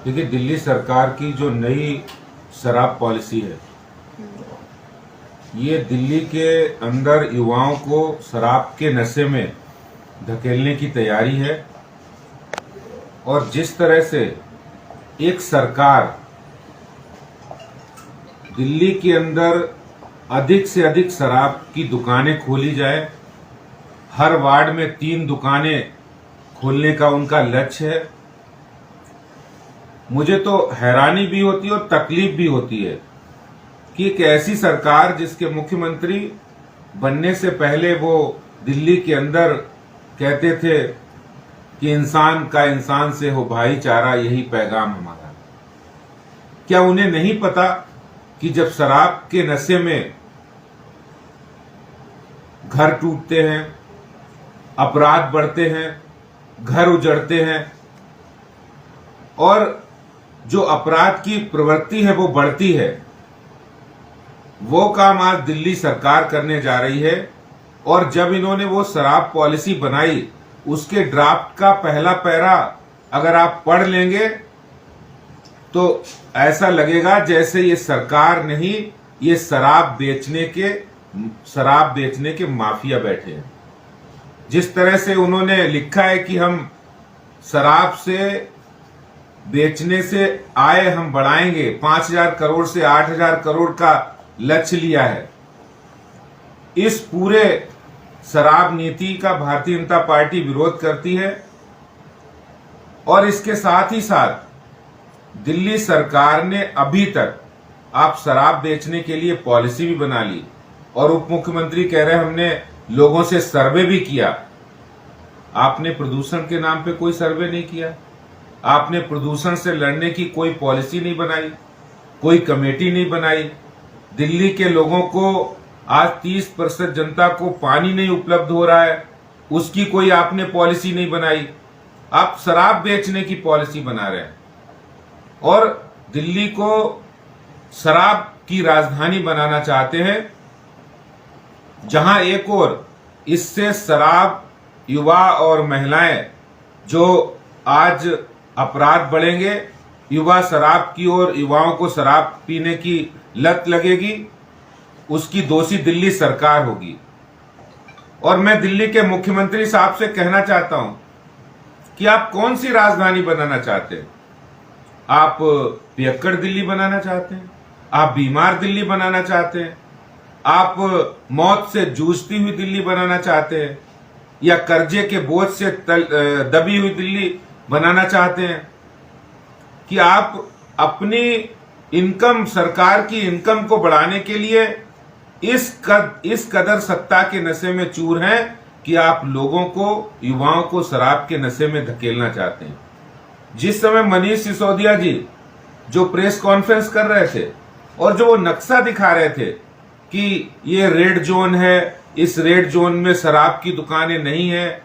देखिए, दिल्ली सरकार की जो नई शराब पॉलिसी है, ये दिल्ली के अंदर युवाओं को शराब के नशे में धकेलने की तैयारी है। और जिस तरह से एक सरकार दिल्ली के अंदर अधिक से अधिक शराब की दुकानें खोली जाए, हर वार्ड में 3 दुकानें खोलने का उनका लक्ष्य है। मुझे तो हैरानी भी होती है और तकलीफ भी होती है कि एक ऐसी सरकार जिसके मुख्यमंत्री बनने से पहले वो दिल्ली के अंदर कहते थे कि इंसान का इंसान से हो भाईचारा, यही पैगाम हमारा। क्या उन्हें नहीं पता कि जब शराब के नशे में घर टूटते हैं, अपराध बढ़ते हैं, घर उजड़ते हैं और जो अपराध की प्रवृत्ति है वो बढ़ती है, वो काम आज दिल्ली सरकार करने जा रही है। और जब इन्होंने वो शराब पॉलिसी बनाई, उसके ड्राफ्ट का पहला पैरा अगर आप पढ़ लेंगे तो ऐसा लगेगा जैसे ये सरकार नहीं, ये शराब बेचने के माफिया बैठे हैं। जिस तरह से उन्होंने लिखा है कि हम शराब से बेचने से आय हम बढ़ाएंगे, 5,000 करोड़ से 8,000 करोड़ का लक्ष्य लिया है। इस पूरे शराब नीति का भारतीय जनता पार्टी विरोध करती है। और इसके साथ ही साथ दिल्ली सरकार ने अभी तक आप शराब बेचने के लिए पॉलिसी भी बना ली और उप मुख्यमंत्री कह रहे हैं हमने लोगों से सर्वे भी किया। आपने प्रदूषण के नाम पे कोई सर्वे नहीं किया, आपने प्रदूषण से लड़ने की कोई पॉलिसी नहीं बनाई, कोई कमेटी नहीं बनाई। दिल्ली के लोगों को आज 30% जनता को पानी नहीं उपलब्ध हो रहा है, उसकी कोई आपने पॉलिसी नहीं बनाई। आप शराब बेचने की पॉलिसी बना रहे हैं और दिल्ली को शराब की राजधानी बनाना चाहते हैं, जहां एक और इससे शराब युवा और महिलाएं जो आज अपराध बढ़ेंगे, युवा शराब की ओर, युवाओं को शराब पीने की लत लगेगी, उसकी दोषी दिल्ली सरकार होगी। और मैं दिल्ली के मुख्यमंत्री साहब से कहना चाहता हूं कि आप कौन सी राजधानी बनाना चाहते हैं? आप पियक्कड़ दिल्ली बनाना चाहते हैं? आप बीमार दिल्ली बनाना चाहते हैं? आप मौत से जूझती हुई दिल्ली बनाना चाहते हैं या कर्जे के बोझ से दबी हुई दिल्ली बनाना चाहते हैं? कि आप अपनी इनकम, सरकार की इनकम को बढ़ाने के लिए इस कदर सत्ता के नशे में चूर हैं कि आप लोगों को, युवाओं को शराब के नशे में धकेलना चाहते हैं। जिस समय मनीष सिसोदिया जी जो प्रेस कॉन्फ्रेंस कर रहे थे और जो वो नक्शा दिखा रहे थे कि ये रेड जोन है, इस रेड जोन में शराब की दुकानें नहीं है,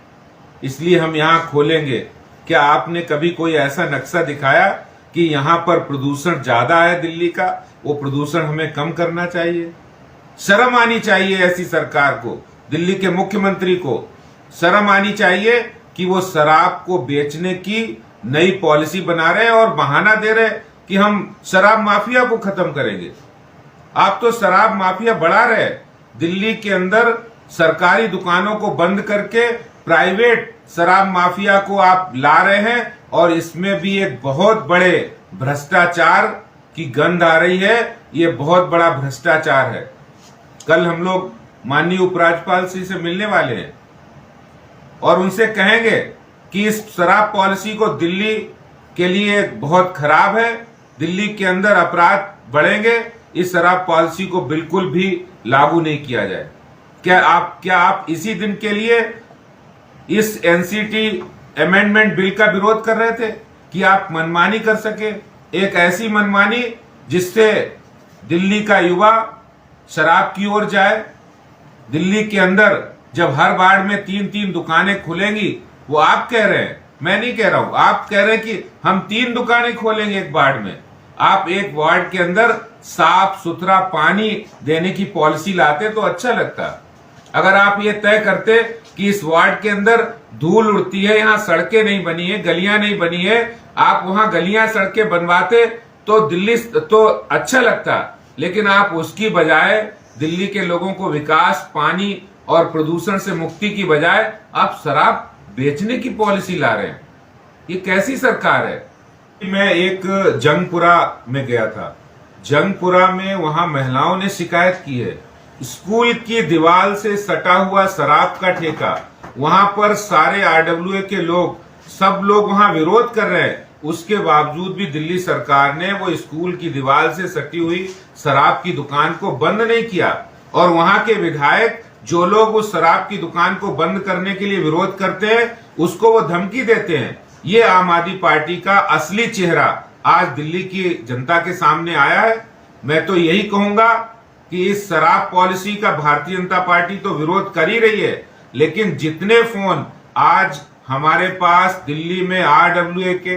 इसलिए हम यहां खोलेंगे। क्या आपने कभी कोई ऐसा नक्शा दिखाया कि यहां पर प्रदूषण ज्यादा है दिल्ली का, वो प्रदूषण हमें कम करना चाहिए? शर्म आनी चाहिए ऐसी सरकार को, दिल्ली के मुख्यमंत्री को शर्म आनी चाहिए कि वो शराब को बेचने की नई पॉलिसी बना रहे हैं और बहाना दे रहे हैं कि हम शराब माफिया को खत्म करेंगे। आप तो शराब माफिया बढ़ा रहे हैं। दिल्ली के अंदर सरकारी दुकानों को बंद करके प्राइवेट शराब माफिया को आप ला रहे हैं और इसमें भी एक बहुत बड़े भ्रष्टाचार की गंध आ रही है। ये बहुत बड़ा भ्रष्टाचार है। कल हम लोग माननीय उपराज्यपाल जी से मिलने वाले हैं और उनसे कहेंगे कि इस शराब पॉलिसी को दिल्ली के लिए बहुत खराब है, दिल्ली के अंदर अपराध बढ़ेंगे, इस शराब पॉलिसी को बिल्कुल भी लागू नहीं किया जाए। क्या आप इसी दिन के लिए इस एनसीटी अमेंडमेंट बिल का विरोध कर रहे थे कि आप मनमानी कर सके, एक ऐसी मनमानी जिससे दिल्ली का युवा शराब की ओर जाए? दिल्ली के अंदर जब हर वार्ड में 3-3 दुकानें खुलेंगी, वो आप कह रहे हैं, मैं नहीं कह रहा हूं, आप कह रहे हैं कि हम 3 दुकानें खोलेंगे एक वार्ड में। आप एक वार्ड के अंदर साफ सुथरा पानी देने की पॉलिसी लाते तो अच्छा लगता। अगर आप ये तय करते कि इस वार्ड के अंदर धूल उड़ती है, यहाँ सड़कें नहीं बनी है, गलियां नहीं बनी है। आप वहां गलियां सड़कें बनवाते तो दिल्ली तो अच्छा लगता, लेकिन आप उसकी बजाय दिल्ली के लोगों को विकास, पानी और प्रदूषण से मुक्ति की बजाय आप शराब बेचने की पॉलिसी ला रहे हैं। ये कैसी सरकार है? मैं एक जंगपुरा में गया था। जंगपुरा में वहां महिलाओं ने शिकायत की है, स्कूल की दीवार से सटा हुआ शराब का ठेका, वहां पर सारे आरडब्ल्यूए के लोग, सब लोग वहां विरोध कर रहे हैं। उसके बावजूद भी दिल्ली सरकार ने वो स्कूल की दीवार से सटी हुई शराब की दुकान को बंद नहीं किया। और वहां के विधायक, जो लोग उस शराब की दुकान को बंद करने के लिए विरोध करते हैं, उसको वो धमकी देते हैं। ये आम आदमी पार्टी का असली चेहरा आज दिल्ली की जनता के सामने आया है। मैं तो यही कहूंगा कि इस शराब पॉलिसी का भारतीय जनता पार्टी तो विरोध कर ही रही है, लेकिन जितने फोन आज हमारे पास दिल्ली में आरडब्ल्यूए के,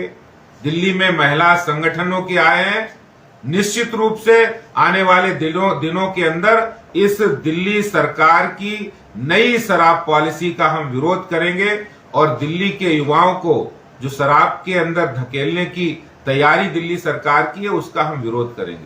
दिल्ली में महिला संगठनों के आए हैं, निश्चित रूप से आने वाले दिनों के अंदर इस दिल्ली सरकार की नई शराब पॉलिसी का हम विरोध करेंगे और दिल्ली के युवाओं को जो शराब के अंदर धकेलने की तैयारी दिल्ली सरकार की है, उसका हम विरोध करेंगे।